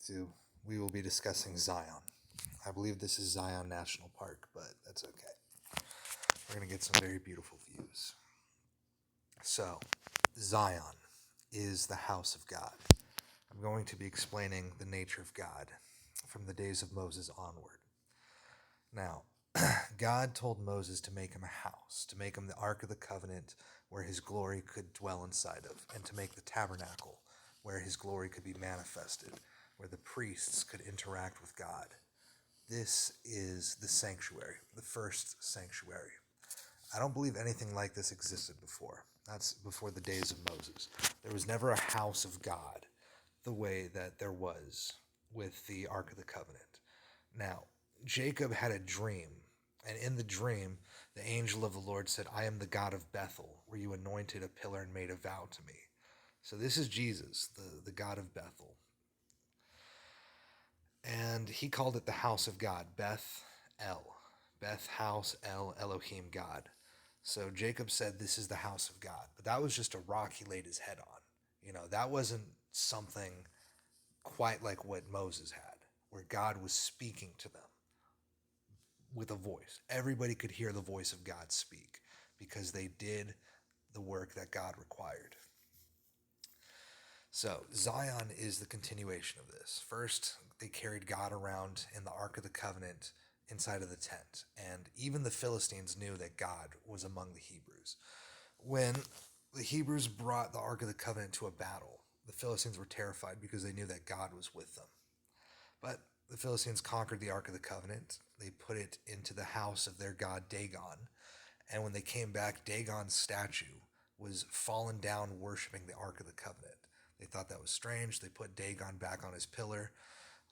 to, we will be discussing Zion. I believe this is Zion National Park, but that's okay. We're going to get some very beautiful views. So, Zion is the house of God. I'm going to be explaining the nature of God from the days of Moses onward. Now, God told Moses to make him a house, to make him the Ark of the Covenant where his glory could dwell inside of, and to make the tabernacle where his glory could be manifested, where the priests could interact with God. This is the sanctuary, the first sanctuary. I don't believe anything like this existed before. That's before the days of Moses. There was never a house of God the way that there was with the Ark of the Covenant. Now, Jacob had a dream, and in the dream, the angel of the Lord said, I am the God of Bethel, where you anointed a pillar and made a vow to me. So this is Jesus, the God of Bethel. And he called it the house of God, Beth El. Beth House El Elohim God. So Jacob said, this is the house of God. But that was just a rock he laid his head on. That wasn't something quite like what Moses had, where God was speaking to them with a voice. Everybody could hear the voice of God speak because they did the work that God required. So Zion is the continuation of this. First, they carried God around in the Ark of the Covenant inside of the tent, and even the Philistines knew that God was among the Hebrews. When the Hebrews brought the Ark of the Covenant to a battle, the Philistines were terrified because they knew that God was with them. But the Philistines conquered the Ark of the Covenant. They put it into the house of their god Dagon, and when they came back, Dagon's statue was fallen down worshiping the Ark of the Covenant. They thought that was strange. They put Dagon back on his pillar,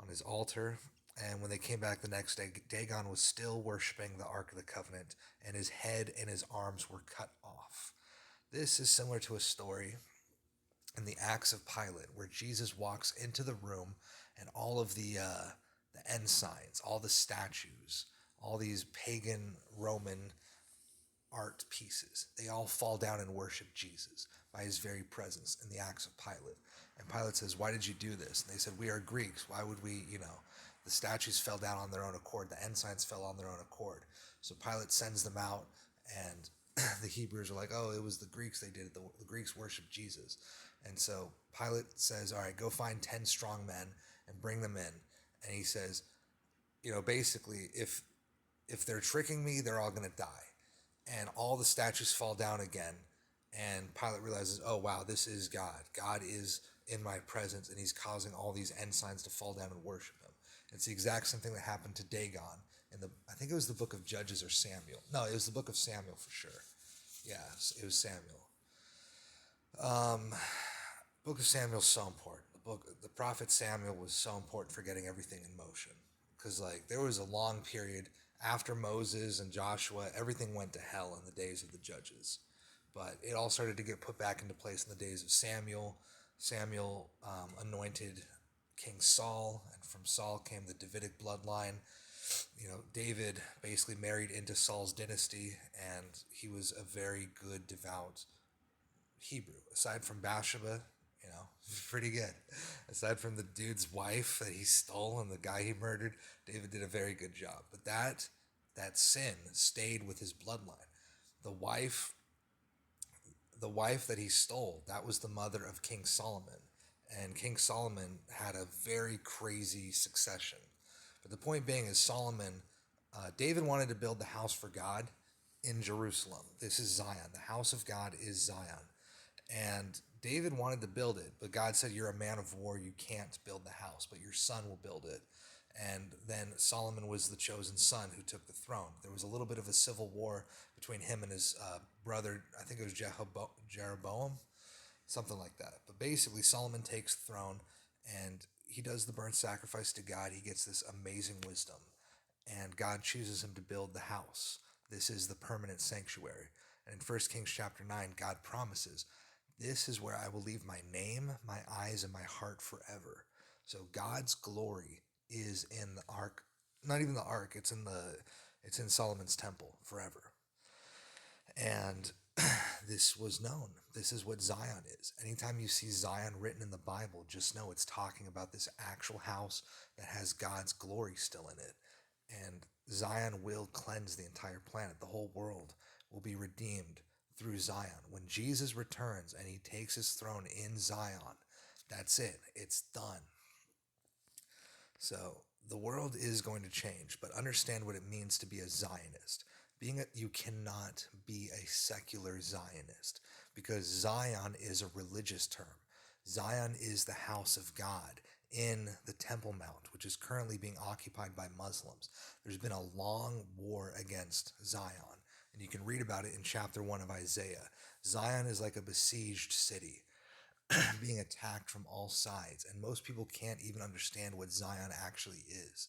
on his altar, and when they came back the next day, Dagon was still worshiping the Ark of the Covenant, and his head and his arms were cut off. This is similar to a story in the Acts of Pilate, where Jesus walks into the room and all of the ensigns, all the statues, all these pagan Roman art pieces, they all fall down and worship Jesus by his very presence in the Acts of Pilate. And Pilate says, why did you do this? And they said, we are Greeks. Why would we, the statues fell down on their own accord. The ensigns fell on their own accord. So Pilate sends them out, and the Hebrews are like, oh, it was the Greeks, they did it. The Greeks worshiped Jesus. And so Pilate says, all right, go find 10 strong men and bring them in. And he says, basically, if they're tricking me, they're all going to die. And all the statues fall down again. And Pilate realizes, oh, wow, this is God. God is in my presence, and he's causing all these ensigns to fall down and worship him. It's the exact same thing that happened to Dagon I think it was the book of Judges or Samuel. No, it was the book of Samuel for sure. Yeah, it was Samuel. Book of Samuel is so important. The prophet Samuel was so important for getting everything in motion. Because there was a long period after Moses and Joshua, everything went to hell in the days of the judges. But it all started to get put back into place in the days of Samuel. Samuel anointed King Saul, and from Saul came the Davidic bloodline. David basically married into Saul's dynasty, and he was a very good, devout Hebrew. Aside from Bathsheba, pretty good. Aside from the dude's wife that he stole and the guy he murdered, David did a very good job. But that sin stayed with his bloodline. The wife that he stole, that was the mother of King Solomon. And King Solomon had a very crazy succession. But the point being is David wanted to build the house for God in Jerusalem. This is Zion. The house of God is Zion. And David wanted to build it, but God said, you're a man of war. You can't build the house, but your son will build it. And then Solomon was the chosen son who took the throne. There was a little bit of a civil war between him and his brother. I think it was Jeroboam, something like that. But basically, Solomon takes the throne, and he does the burnt sacrifice to God. He gets this amazing wisdom, and God chooses him to build the house. This is the permanent sanctuary. And in 1 Kings chapter 9, God promises, this is where I will leave my name, my eyes, and my heart forever. So God's glory is in the ark, not even the ark, it's in Solomon's temple forever. And this was known. This is what Zion is. Anytime you see Zion written in the Bible, just know it's talking about this actual house that has God's glory still in it. And Zion will cleanse the entire planet. The whole world will be redeemed through Zion. When Jesus returns and he takes his throne in Zion, that's it. It's done. So the world is going to change, but understand what it means to be a Zionist. You cannot be a secular Zionist because Zion is a religious term. Zion is the house of God in the Temple Mount, which is currently being occupied by Muslims. There's been a long war against Zion, and you can read about it in chapter 1 of Isaiah. Zion is like a besieged city being attacked from all sides, and most people can't even understand what Zion actually is.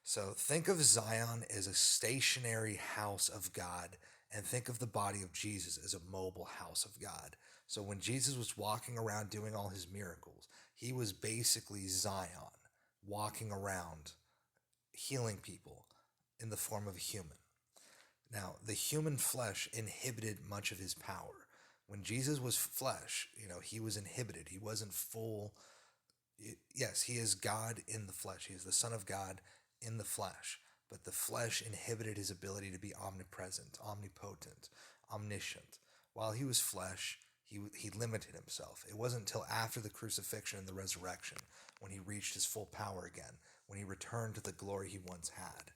So think of Zion as a stationary house of God, and think of the body of Jesus as a mobile house of God. So when Jesus was walking around doing all his miracles, he was basically Zion, walking around, healing people in the form of a human. Now, the human flesh inhibited much of his power. When Jesus was flesh, he was inhibited. He wasn't full. Yes, he is God in the flesh. He is the Son of God in the flesh. But the flesh inhibited his ability to be omnipresent, omnipotent, omniscient. While he was flesh, he limited himself. It wasn't until after the crucifixion and the resurrection when he reached his full power again, when he returned to the glory he once had.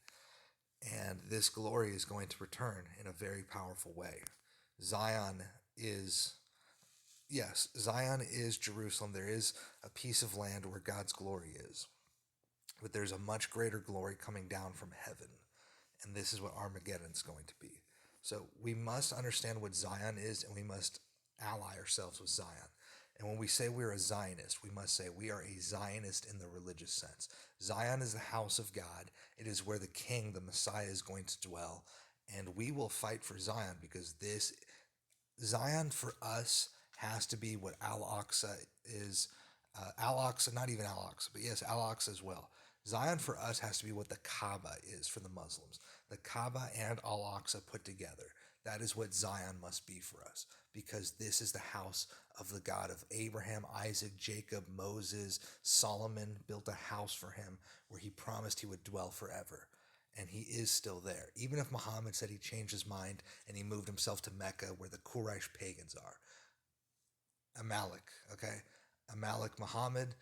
And this glory is going to return in a very powerful way. Zion is Jerusalem. There is a piece of land where God's glory is. But there's a much greater glory coming down from heaven. And this is what Armageddon is going to be. So we must understand what Zion is, and we must ally ourselves with Zion. And when we say we're a Zionist, we must say we are a Zionist in the religious sense. Zion is the house of God. It is where the King, the Messiah, is going to dwell. And we will fight for Zion because Zion for us has to be what Al-Aqsa is. Al-Aqsa, not even Al-Aqsa, but yes, Al-Aqsa as well. Zion for us has to be what the Kaaba is for the Muslims. The Kaaba and Al-Aqsa put together. That is what Zion must be for us, because this is the house of the God of Abraham, Isaac, Jacob, Moses. Solomon built a house for him where he promised he would dwell forever. And he is still there. Even if Muhammad said he changed his mind and he moved himself to Mecca where the Quraysh pagans are. Amalek, okay? Amalek Muhammad.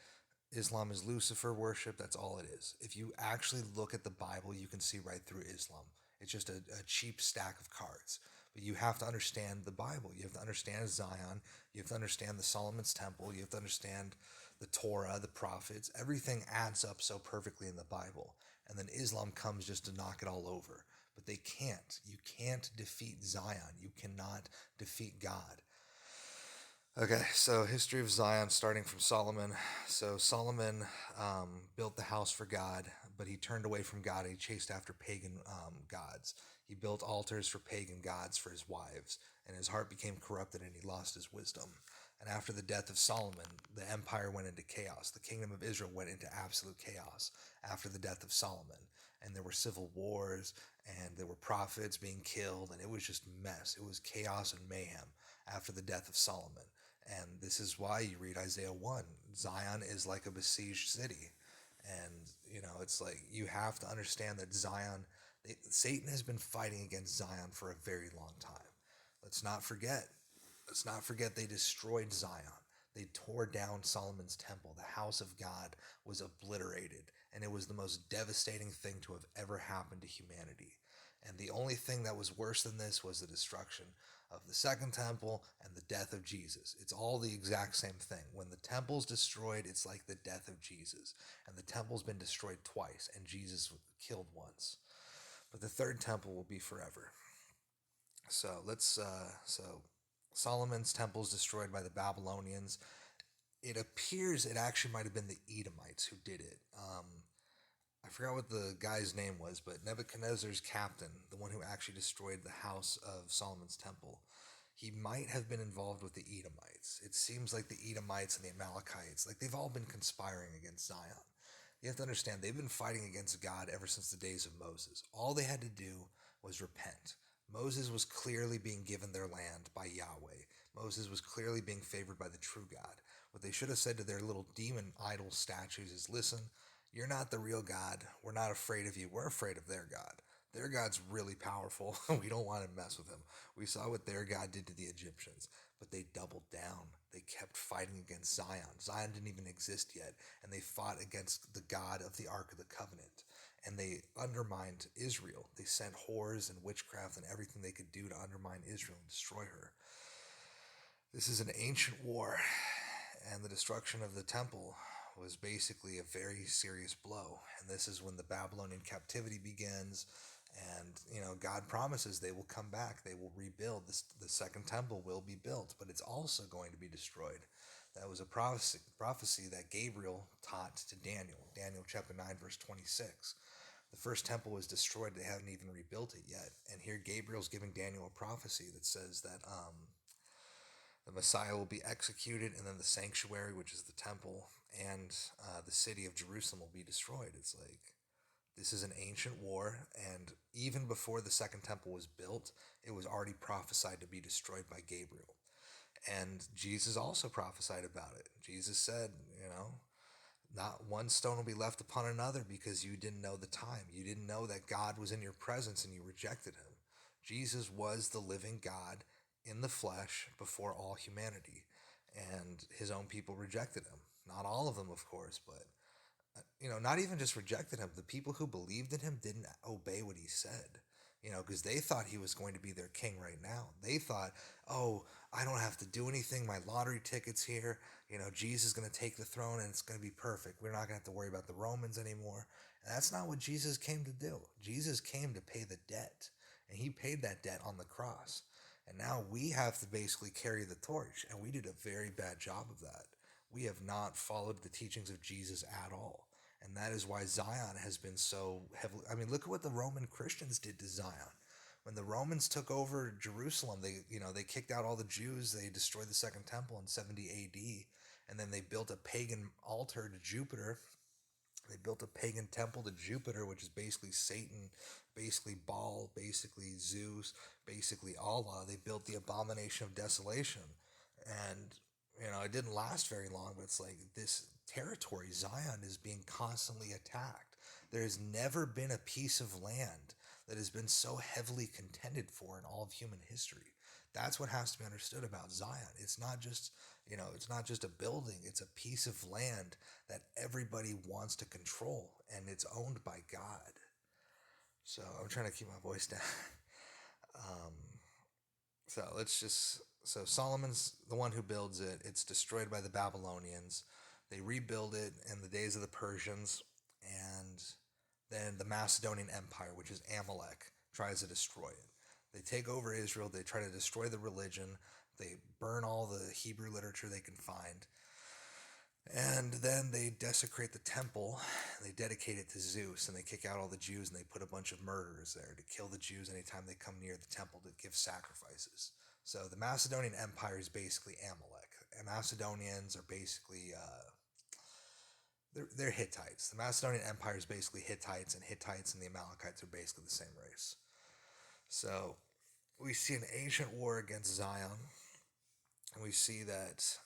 Islam is Lucifer worship. That's all it is. If you actually look at the Bible, you can see right through Islam. It's just a cheap stack of cards. But you have to understand the Bible. You have to understand Zion. You have to understand the Solomon's Temple. You have to understand the Torah, the prophets. Everything adds up so perfectly in the Bible. And then Islam comes just to knock it all over. But they can't. You can't defeat Zion. You cannot defeat God. Okay, so history of Zion starting from Solomon. So Solomon built the house for God, but he turned away from God and he chased after pagan gods. He built altars for pagan gods for his wives, and his heart became corrupted and he lost his wisdom. And after the death of Solomon, the empire went into chaos. The kingdom of Israel went into absolute chaos after the death of Solomon. And there were civil wars, and there were prophets being killed, and it was just a mess. It was chaos and mayhem after the death of Solomon. And this is why you read Isaiah 1. Zion is like a besieged city. And, it's like you have to understand that Satan has been fighting against Zion for a very long time. Let's not forget they destroyed Zion. They tore down Solomon's temple. The house of God was obliterated. And it was the most devastating thing to have ever happened to humanity. And the only thing that was worse than this was the destruction of the second temple and the death of Jesus. It's all the exact same thing. When the temple's destroyed, it's like the death of Jesus. And the temple's been destroyed twice, and Jesus was killed once. But the third temple will be forever. So Solomon's temple is destroyed by the Babylonians. It appears it actually might have been the Edomites who did it. I forgot what the guy's name was, but Nebuchadnezzar's captain, the one who actually destroyed the house of Solomon's temple, he might have been involved with the Edomites. It seems like the Edomites and the Amalekites, they've all been conspiring against Zion. You have to understand, they've been fighting against God ever since the days of Moses. All they had to do was repent. Moses was clearly being given their land by Yahweh. Moses was clearly being favored by the true God. What they should have said to their little demon idol statues is, listen, you're not the real God. We're not afraid of you. We're afraid of their God. Their God's really powerful. We don't want to mess with him. We saw what their God did to the Egyptians, but they doubled down. They kept fighting against Zion. Zion didn't even exist yet, and they fought against the God of the Ark of the Covenant. And they undermined Israel. They sent whores and witchcraft and everything they could do to undermine Israel and destroy her. This is an ancient war, and the destruction of the temple was basically a very serious blow. And this is when the Babylonian captivity begins. And, God promises they will come back. They will rebuild. The second temple will be built, but it's also going to be destroyed. That was a prophecy that Gabriel taught to Daniel. Daniel chapter 9, verse 26. The first temple was destroyed. They haven't even rebuilt it yet. And here Gabriel's giving Daniel a prophecy that says that the Messiah will be executed, and then the sanctuary, which is the temple, and the city of Jerusalem will be destroyed. It's like, this is an ancient war, and even before the second temple was built, it was already prophesied to be destroyed by Gabriel. And Jesus also prophesied about it. Jesus said, not one stone will be left upon another, because you didn't know the time. You didn't know that God was in your presence and you rejected him. Jesus was the living God in the flesh before all humanity, and his own people rejected him. Not all of them, of course, but not even just rejected him. The people who believed in him didn't obey what he said, because they thought he was going to be their king right now. They thought, oh, I don't have to do anything. My lottery ticket's here. Jesus is going to take the throne and it's going to be perfect. We're not going to have to worry about the Romans anymore. And that's not what Jesus came to do. Jesus came to pay the debt, and he paid that debt on the cross. And now we have to basically carry the torch, and we did a very bad job of that. We have not followed the teachings of Jesus at all. And that is why Zion has been so heavily. I mean, look at what the Roman Christians did to Zion. When the Romans took over Jerusalem, they kicked out all the Jews. They destroyed the second temple in 70 AD, and then they built a pagan altar to Jupiter. They built a pagan temple to Jupiter, which is basically Satan, basically Baal, basically Zeus, basically Allah. They built the abomination of desolation. And, it didn't last very long, but it's like this territory, Zion, is being constantly attacked. There has never been a piece of land that has been so heavily contended for in all of human history. That's what has to be understood about Zion. It's not just, it's not just a building. It's a piece of land that everybody wants to control, and it's owned by God. So I'm trying to keep my voice down. So Solomon's the one who builds it. It's destroyed by the Babylonians. They rebuild it in the days of the Persians, and then the Macedonian Empire, which is Amalek, tries to destroy it. They take over Israel. They try to destroy the religion. They burn all the Hebrew literature they can find. And then they desecrate the temple. They dedicate it to Zeus, and they kick out all the Jews, and they put a bunch of murderers there to kill the Jews anytime they come near the temple to give sacrifices. So the Macedonian Empire is basically Amalek. And Macedonians are basically they're Hittites. The Macedonian Empire is basically Hittites, and Hittites and the Amalekites are basically the same race. So we see an ancient war against Zion, and we see that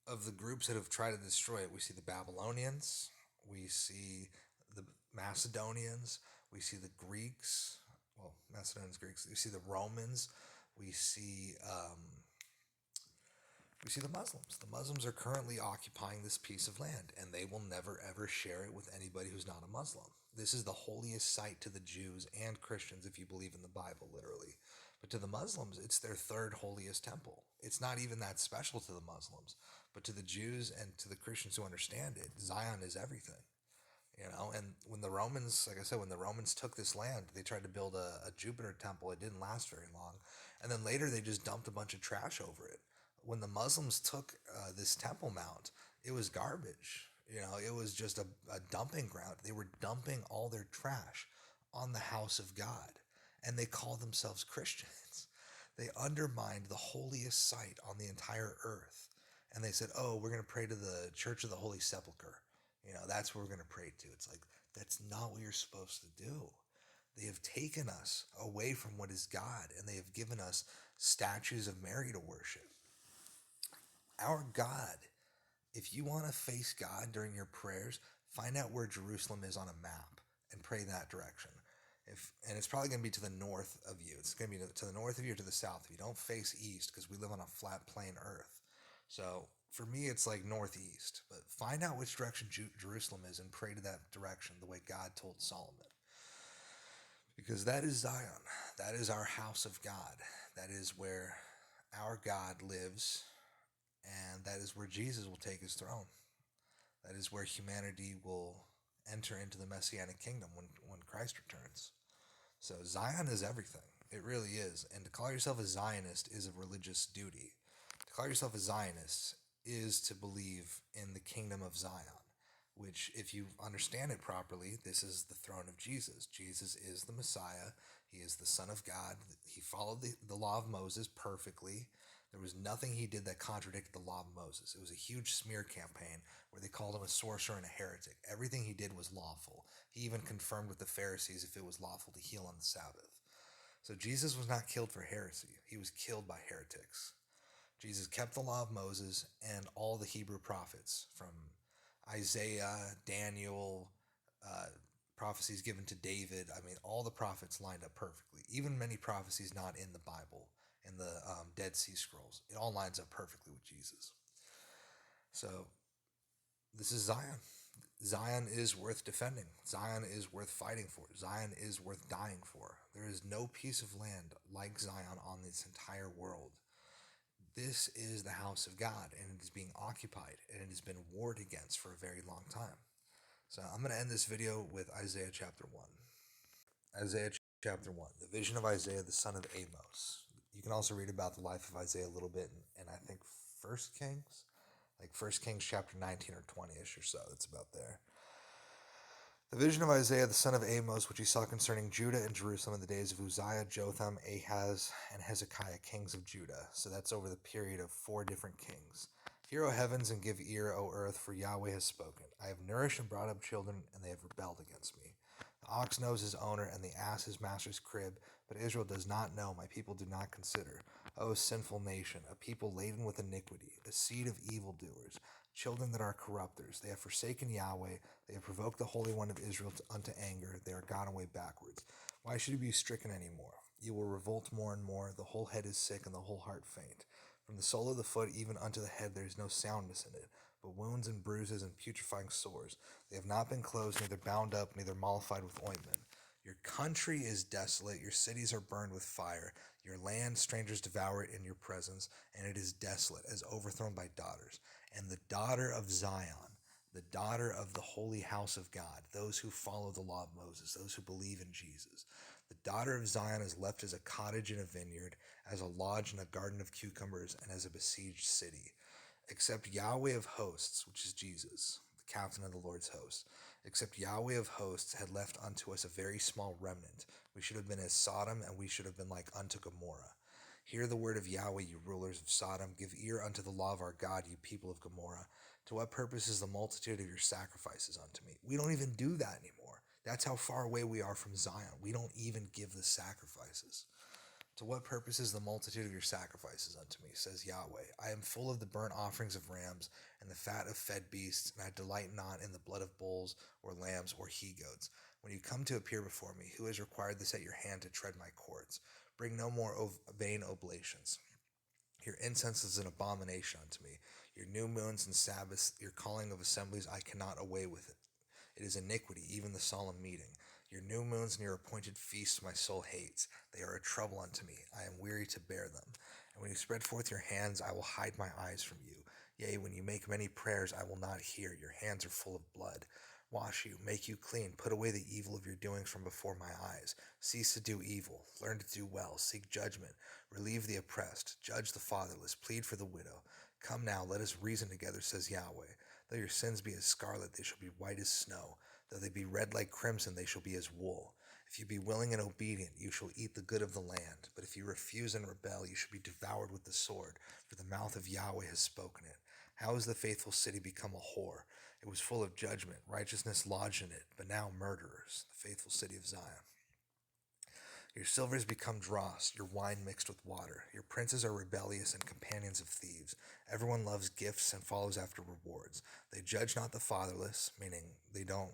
of the groups that have tried to destroy it, we see the Babylonians, we see the Macedonians, we see the Greeks, Macedonians, Greeks, we see the Romans, we see the Muslims. The Muslims are currently occupying this piece of land, and they will never ever share it with anybody who's not a Muslim. This is the holiest site to the Jews and Christians, if you believe in the Bible, literally. But to the Muslims, it's their third holiest temple. It's not even that special to the Muslims. But to the Jews and to the Christians who understand it, Zion is everything. And when the Romans, like I said, when the Romans took this land, they tried to build a Jupiter temple. It didn't last very long. And then later they just dumped a bunch of trash over it. When the Muslims took this Temple Mount, it was garbage. It was just a dumping ground. They were dumping all their trash on the house of God, and they called themselves Christians. They undermined the holiest site on the entire earth, and they said, oh, we're going to pray to the Church of the Holy Sepulchre. That's what we're going to pray to. It's like, that's not what you're supposed to do. They have taken us away from what is God, and they have given us statues of Mary to worship. Our God, if you want to face God during your prayers, find out where Jerusalem is on a map and pray that direction. And it's probably going to be to the north of you. It's going to be to the north of you or to the south of you. Don't face east because we live on a flat plain earth. So for me, it's like northeast. But find out which direction Jerusalem is and pray to that direction the way God told Solomon. Because that is Zion. That is our house of God. That is where our God lives, and that is where Jesus will take his throne. That is where humanity will enter into the Messianic kingdom when Christ returns. So Zion is everything. It really is. And to call yourself a Zionist is a religious duty. To call yourself a Zionist is to believe in the kingdom of Zion, which, if you understand it properly, this is the throne of Jesus. Jesus is the Messiah. He is the Son of God. He followed the law of Moses perfectly. There was nothing he did that contradicted the law of Moses. It was a huge smear campaign where they called him a sorcerer and a heretic. Everything he did was lawful. He even confirmed with the Pharisees if it was lawful to heal on the Sabbath. So Jesus was not killed for heresy. He was killed by heretics. Jesus kept the law of Moses and all the Hebrew prophets, from Isaiah, Daniel, prophecies given to David. I mean, all the prophets lined up perfectly. Even many prophecies not in the Bible, in the Dead Sea Scrolls. It all lines up perfectly with Jesus. So this is Zion. Zion is worth defending. Zion is worth fighting for. Zion is worth dying for. There is no piece of land like Zion on this entire world. This is the house of God, and it is being occupied, and it has been warred against for a very long time. So I'm going to end this video with Isaiah chapter 1. Isaiah chapter 1, the vision of Isaiah, the son of Amos. You can also read about the life of Isaiah a little bit in I think 1 Kings, like 1 Kings chapter 19 or 20-ish or so. It's about there. The vision of Isaiah the son of Amos, which he saw concerning Judah and Jerusalem in the days of Uzziah, Jotham, Ahaz, and Hezekiah, kings of Judah. So that's over the period of 4 different kings. Hear, O heavens, and give ear, O earth, for Yahweh has spoken. I have nourished and brought up children, and they have rebelled against me. The ox knows his owner, and the ass his master's crib, but Israel does not know, my people do not consider. O sinful nation, a people laden with iniquity, a seed of evildoers, children that are corrupters. They have forsaken Yahweh. They have provoked the Holy One of Israel unto anger. They are gone away backwards. Why should you be stricken any more? You will revolt more and more. The whole head is sick and the whole heart faint. From the sole of the foot even unto the head there is no soundness in it, but wounds and bruises and putrefying sores. They have not been closed, neither bound up, neither mollified with ointment. Your country is desolate. Your cities are burned with fire. Your land strangers devour it in your presence, and it is desolate, as overthrown by daughters. And the daughter of Zion, the daughter of the holy house of God, those who follow the law of Moses, those who believe in Jesus. The daughter of Zion is left as a cottage in a vineyard, as a lodge in a garden of cucumbers, and as a besieged city. Except Yahweh of hosts, which is Jesus, the captain of the Lord's host, except Yahweh of hosts had left unto us a very small remnant. We should have been as Sodom, and we should have been like unto Gomorrah. Hear the word of Yahweh, you rulers of Sodom. Give ear unto the law of our God, you people of Gomorrah. To what purpose is the multitude of your sacrifices unto me? We don't even do that anymore. That's how far away we are from Zion. We don't even give the sacrifices. To what purpose is the multitude of your sacrifices unto me, says Yahweh? I am full of the burnt offerings of rams and the fat of fed beasts, and I delight not in the blood of bulls or lambs or he-goats. When you come to appear before me, who has required this at your hand to tread my courts? Bring no more vain oblations. Your incense is an abomination unto me. Your new moons and Sabbaths, your calling of assemblies, I cannot away with it. It is iniquity, even the solemn meeting. Your new moons and your appointed feasts my soul hates. They are a trouble unto me. I am weary to bear them. And when you spread forth your hands, I will hide my eyes from you. Yea, when you make many prayers, I will not hear. Your hands are full of blood. Wash you, make you clean. Put away the evil of your doings from before my eyes. Cease to do evil. Learn to do well. Seek judgment. Relieve the oppressed. Judge the fatherless. Plead for the widow. Come now, let us reason together, says Yahweh. Though your sins be as scarlet, they shall be white as snow. Though they be red like crimson, they shall be as wool. If you be willing and obedient, you shall eat the good of the land. But if you refuse and rebel, you shall be devoured with the sword, for the mouth of Yahweh has spoken it. How has the faithful city become a whore? It was full of judgment, righteousness lodged in it, but now murderers, the faithful city of Zion. Your silver has become dross, your wine mixed with water. Your princes are rebellious and companions of thieves. Everyone loves gifts and follows after rewards. They judge not the fatherless, meaning they don't,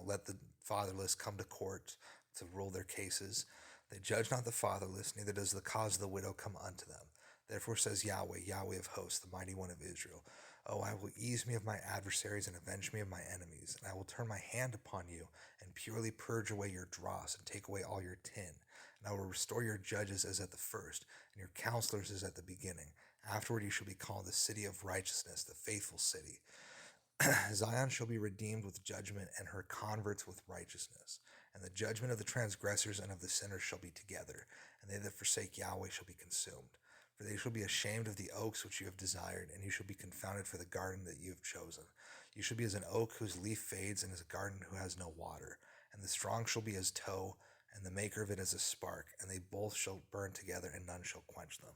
let the fatherless come to court to rule their cases. They judge not the fatherless, neither does the cause of the widow come unto them. Therefore says Yahweh, Yahweh of hosts, the mighty one of Israel, Oh, I will ease me of my adversaries and avenge me of my enemies, and I will turn my hand upon you and purely purge away your dross and take away all your tin. And I will restore your judges as at the first, and your counselors as at the beginning. Afterward you shall be called the city of righteousness, the faithful city. Zion shall be redeemed with judgment, and her converts with righteousness. And the judgment of the transgressors and of the sinners shall be together, and they that forsake Yahweh shall be consumed. For they shall be ashamed of the oaks which you have desired, and you shall be confounded for the garden that you have chosen. You shall be as an oak whose leaf fades, and as a garden who has no water. And the strong shall be as tow, and the maker of it as a spark, and they both shall burn together, and none shall quench them.